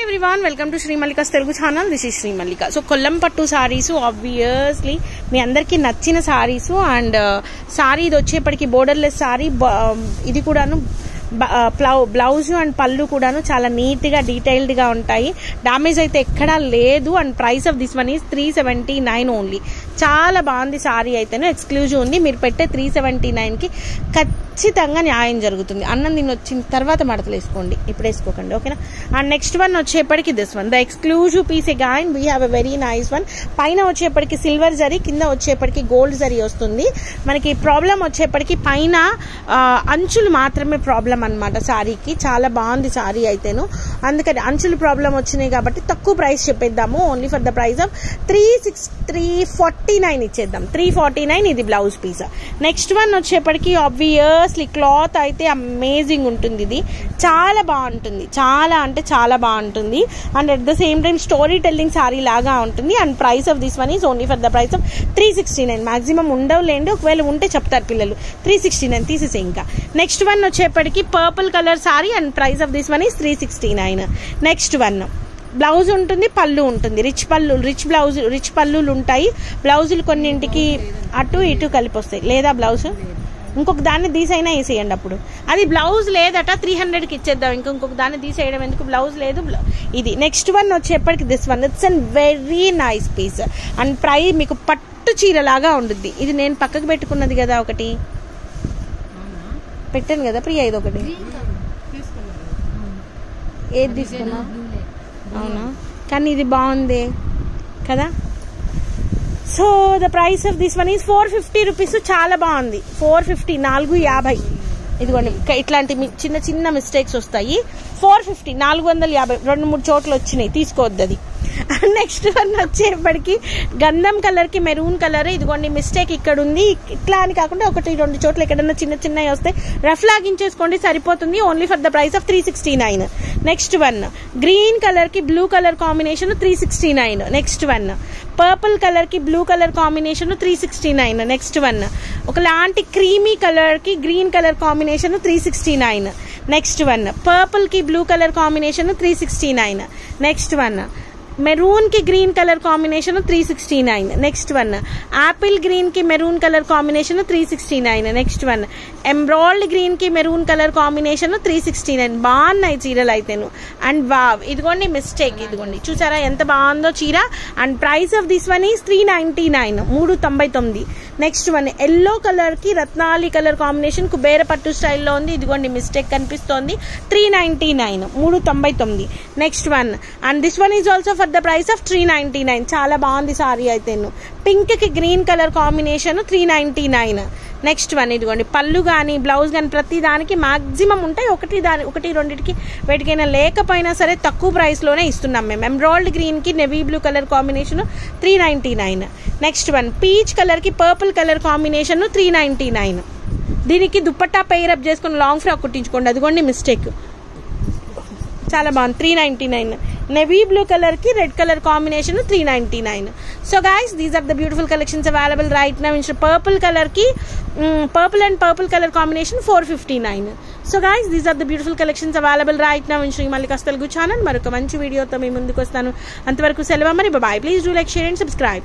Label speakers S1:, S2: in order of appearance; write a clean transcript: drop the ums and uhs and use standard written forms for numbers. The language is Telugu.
S1: everyone, welcome to Sri Mallika's Telugu channel. This is Sri Mallika. So kollam pattu sarees obviously మీ అందరికి నచ్చిన సారీస్ అండ్ సారీ ఇది వచ్చేప్పటికి బోర్డర్లెస్ సారీ ఇది కూడాను బ్లౌజ్ అండ్ పళ్ళు కూడాను చాలా నీట్ గా డీటెయిల్డ్ గా ఉంటాయి. డామేజ్ అయితే ఎక్కడా లేదు. And price of this one is 379 only. చాలా బాగుంది సారీ అయితేనే ఎక్స్క్లూజివ్ ఉంది. మీరు పెట్టే 379 కి ఖచ్చితంగా న్యాయం జరుగుతుంది. అన్నం దీన్ని వచ్చిన తర్వాత మడతలు వేసుకోండి, ఇప్పుడు వేసుకోకండి, ఓకేనా. అండ్ నెక్స్ట్ వన్ వచ్చేప్పటికి this one the exclusive piece again we have a very nice one. పైన వచ్చేప్పటికి సిల్వర్ జరీ, కింద వచ్చేప్పటికి గోల్డ్ జరీ వస్తుంది. మనకి ప్రాబ్లం వచ్చేప్పటికి పైన అంచులు మాత్రమే ప్రాబ్లం అన్నమాట సారీకి. చాలా బాగుంది సారీ అయితేను, అందుకని అంచులు ప్రాబ్లం వచ్చినాయి కాబట్టి తక్కువ ప్రైస్ చెప్పేద్దాము. Only for the price of 349 ఇచ్చేద్దాం. 349 ఇది బ్లౌజ్ పీస్. నెక్స్ట్ వన్ వచ్చేప్పటికి ఆబ్వియస్లీ క్లాత్ అయితే అమేజింగ్ ఉంటుంది. ఇది చాలా బాగుంటుంది, చాలా అంటే చాలా బాగుంటుంది. And at the same time story telling sari లాగా ఉంటుంది. And price of this one is only for the price of 369. Maximum ఉండవులేండి, ఒకవేళ ఉంటే చెప్తారు పిల్లలు. 369 తీసేసే. ఇంకా నెక్స్ట్ వన్ వచ్చేప్పటికి purple colour sari and price of this one is 369. Next one blouse ఉంటుంది, పళ్ళు ఉంటుంది. రిచ్ పళ్ళులు ఉంటాయి. బ్లౌజులు కొన్నింటికి అటు ఇటు కలిపి వస్తాయి, లేదా బ్లౌజ్ ఇంకొక దాన్ని తీసైనా వేసేయండి. అప్పుడు అది బ్లౌజ్ లేదట 300కి ఇచ్చేద్దాం. ఇంకొక దాన్ని తీసేయడం ఎందుకు, బ్లౌజ్ లేదు. ఇది నెక్స్ట్ వన్ వచ్చేప్పటికి this one it's and very nice piece. And price మీకు పట్టు చీర లాగా ఉంటుంది. ఇది నేను పక్కకు పెట్టుకున్నది కదా, ఒకటి పెట్టాను కదా ప్రియా, ఇది ఒకటి ఏది తీసుకున్నా అవునా, కానీ ఇది బాగుంది కదా. So the price of this one is 450 rupees. చాలా బాగుంది. 450, 450. ఇదిగోండి, ఇట్లాంటి చిన్న చిన్న మిస్టేక్స్ వస్తాయి. 450, 450 2-3 చోట్ల వచ్చినాయి, తీసుకోవద్దు అది. నెక్స్ట్ వన్ వచ్చేప్పటికి గంధం కలర్ కి మెరూన్ కలర్. ఇదిగోండి మిస్టేక్ ఇక్కడ ఉంది. ఇట్లా అని కాకుండా 1-2 చోట్ల ఎక్కడన్నా చిన్న చిన్నవి వస్తే రఫ్ లాగించేసుకోండి, సరిపోతుంది. Only for the price of 369. Next one green colour కి blue colour combination 369. Next one purple colour కి blue colour combination 369. Next one ఒకలాంటి క్రీమీ కలర్ కి green colour combination 369. Next one purple కి blue colour combination 369. Next one maroon కి green colour combination 369. Next one apple green కి maroon colour combination 369. Next one embroid green కి మెరూన్ కలర్ కాంబినేషన్ 369. బాగున్నాయి చీరలు అయితేను. అండ్ వావ్, ఇదిగోండి మిస్టేక్, ఇదిగోండి చూసారా ఎంత బాగుందో చీర. And price of this one is 399, 399. Next one yellow colour కి రత్నాలి కలర్ కాంబినేషన్ కుబేర పట్టు స్టైల్లో ఉంది. ఇదిగోండి మిస్టేక్ కనిపిస్తోంది. 399, 399. Next one and this one is also for the price of 399. చాలా బాగుంది సారీ అయితేను. పింక్ కి green colour combination 399. Next one ఇదిగోండి పళ్ళు కానీ బ్లౌజ్ కానీ ప్రతి దానికి మాక్సిమం ఉంటాయి. 1-2కి వేటికైనా లేకపోయినా సరే తక్కువ ప్రైస్ లోనే ఇస్తున్నాం మేము. ఎంబ్రాయిడ్ గ్రీన్ కి navy blue colour combination 399. Next one peach colour కి పర్పుల్ కలర్ కాంబినేషన్ 399. దీనికి దుప్పట్టా పెయిర్ అప్ చేసుకుని లాంగ్ ఫ్రాక్ కుట్టించుకోండి. అదిగోండి మిస్టేక్, చాలా బాగుంది. 399. నెవీ బ్లూ కలర్ కి red colour combination 399. So guys these are the beautiful collections available right now. Purple colour కి purple colour combination 459. So guys these are the beautiful collections available right now in Shri Mallika's Telugu channel. మరొక మంచి వీడియోతో మీ ముందుకు వస్తాను. అంతవరకు సెలవు మరి, bye. Please do like, share and subscribe.